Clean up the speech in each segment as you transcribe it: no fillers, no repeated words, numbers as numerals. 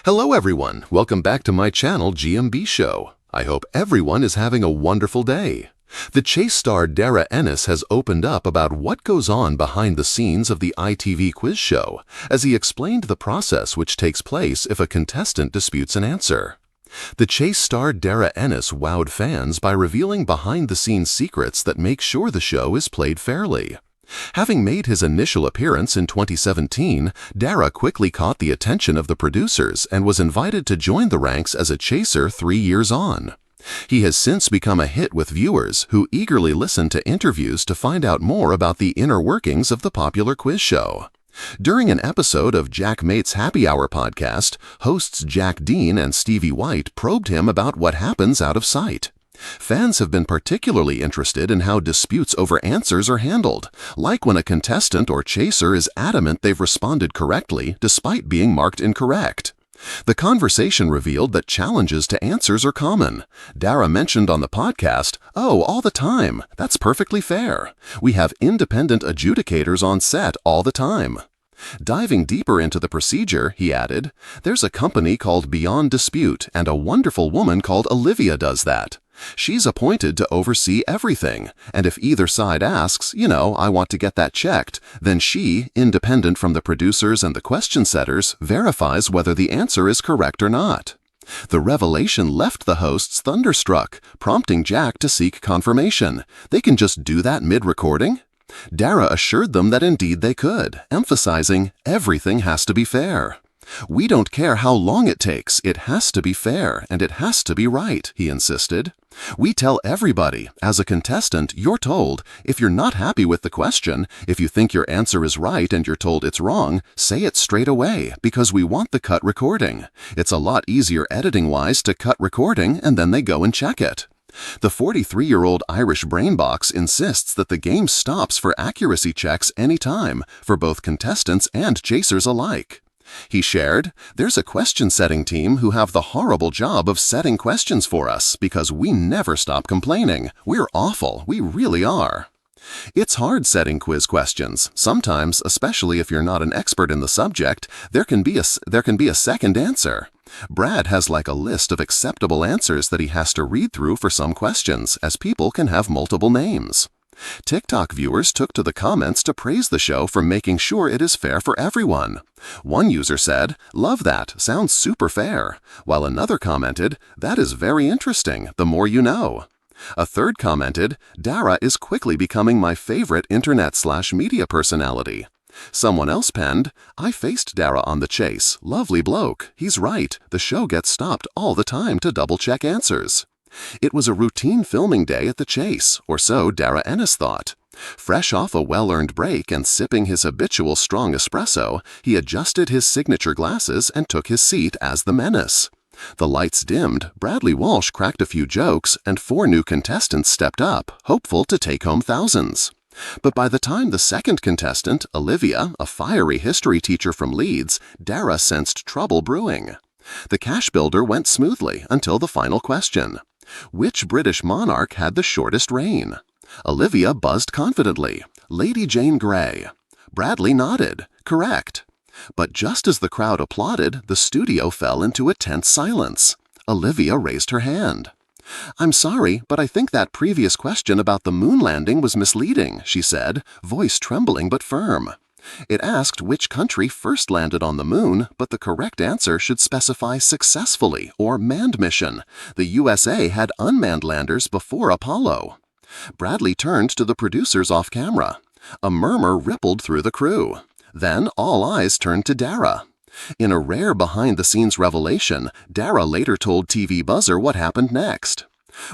Hello everyone, welcome back to my channel GMB SHOW. I hope everyone is having a wonderful day. The Chase star Darragh Ennis has opened up about what goes on behind the scenes of the ITV quiz show, as he explained the process which takes place if a contestant disputes an answer. The Chase star Darragh Ennis wowed fans by revealing behind-the-scenes secrets that make sure the show is played fairly. Having made his initial appearance in 2017, Darragh quickly caught the attention of the producers and was invited to join the ranks as a chaser 3 years on. He has since become a hit with viewers who eagerly listen to interviews to find out more about the inner workings of the popular quiz show. During an episode of Jack Mate's Happy Hour podcast, hosts Jack Dean and Stevie White probed him about what happens out of sight. Fans have been particularly interested in how disputes over answers are handled, like when a contestant or chaser is adamant they've responded correctly despite being marked incorrect. The conversation revealed that challenges to answers are common. Darragh mentioned on the podcast, "Oh, all the time. That's perfectly fair. We have independent adjudicators on set all the time." Diving deeper into the procedure, he added, "There's a company called Beyond Dispute, and a wonderful woman called Olivia does that. She's appointed to oversee everything, and if either side asks, I want to get that checked, then she, independent from the producers and the question setters, verifies whether the answer is correct or not." The revelation left the hosts thunderstruck, prompting Jack to seek confirmation. They can just do that mid-recording? Darragh assured them that indeed they could, emphasizing, "Everything has to be fair. We don't care how long it takes, it has to be fair, and it has to be right," he insisted. "We tell everybody, as a contestant, you're told, if you're not happy with the question, if you think your answer is right and you're told it's wrong, say it straight away, because we want the cut recording. It's a lot easier editing-wise to cut recording and then they go and check it." The 43-year-old Irish brainbox insists that the game stops for accuracy checks anytime, for both contestants and chasers alike. He shared, "There's a question-setting team who have the horrible job of setting questions for us because we never stop complaining. We're awful, we really are." It's hard setting quiz questions. Sometimes, especially if you're not an expert in the subject, there can be a second answer. Brad has like a list of acceptable answers that he has to read through for some questions, as people can have multiple names. TikTok viewers took to the comments to praise the show for making sure it is fair for everyone. One user said, "Love that, sounds super fair," while another commented, "That is very interesting, the more you know." A third commented, "Darragh is quickly becoming my favorite internet/media personality." Someone else penned, "I faced Darragh on The Chase. Lovely bloke. He's right. The show gets stopped all the time to double-check answers." It was a routine filming day at The Chase, or so Darragh Ennis thought. Fresh off a well-earned break and sipping his habitual strong espresso, he adjusted his signature glasses and took his seat as the menace. The lights dimmed, Bradley Walsh cracked a few jokes, and 4 new contestants stepped up, hopeful to take home thousands. But by the time the second contestant, Olivia, a fiery history teacher from Leeds, Darragh sensed trouble brewing. The cash builder went smoothly until the final question. Which British monarch had the shortest reign? Olivia buzzed confidently, "Lady Jane Grey." Bradley nodded, "Correct." But just as the crowd applauded, the studio fell into a tense silence. Olivia raised her hand. "I'm sorry, but I think that previous question about the moon landing was misleading," she said, voice trembling but firm. It asked which country first landed on the moon, but the correct answer should specify successfully or manned mission. The USA had unmanned landers before Apollo. Bradley turned to the producers off camera. A murmur rippled through the crew. Then all eyes turned to Darragh. In a rare behind-the-scenes revelation, Darragh later told TV Buzzer what happened next.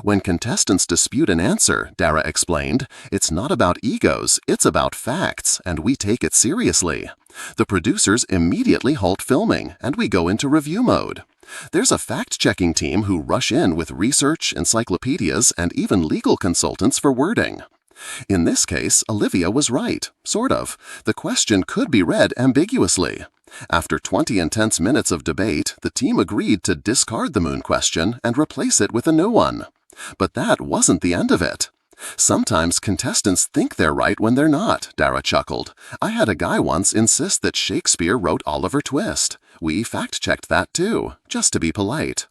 "When contestants dispute an answer," Darragh explained, "it's not about egos, it's about facts, and we take it seriously. The producers immediately halt filming, and we go into review mode. There's a fact-checking team who rush in with research, encyclopedias, and even legal consultants for wording." In this case, Olivia was right, sort of. The question could be read ambiguously. After 20 intense minutes of debate, the team agreed to discard the moon question and replace it with a new one. But that wasn't the end of it. "Sometimes contestants think they're right when they're not," Darragh chuckled. "I had a guy once insist that Shakespeare wrote Oliver Twist. we fact-checked that too, just to be polite.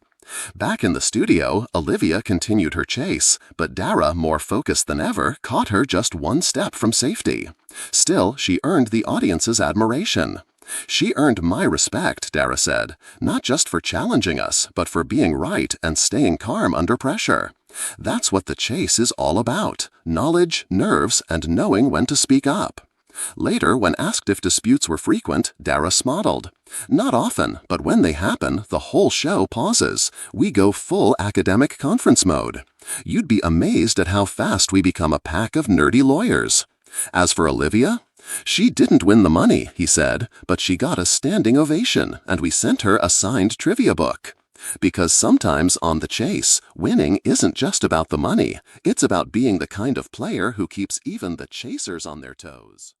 Back in the studio, Olivia continued her chase, but Darragh, more focused than ever, caught her just one step from safety. Still, she earned the audience's admiration. "She earned my respect," Darragh said, "not just for challenging us, but for being right and staying calm under pressure. That's what the chase is all about: knowledge, nerves, and knowing when to speak up." Later, when asked if disputes were frequent, Darragh smiled. "Not often, but when they happen, the whole show pauses. We go full academic conference mode. You'd be amazed at how fast we become a pack of nerdy lawyers." As for Olivia, "She didn't win the money," he said, "but she got a standing ovation, and we sent her a signed trivia book." Because sometimes on The Chase, winning isn't just about the money. It's about being the kind of player who keeps even the chasers on their toes.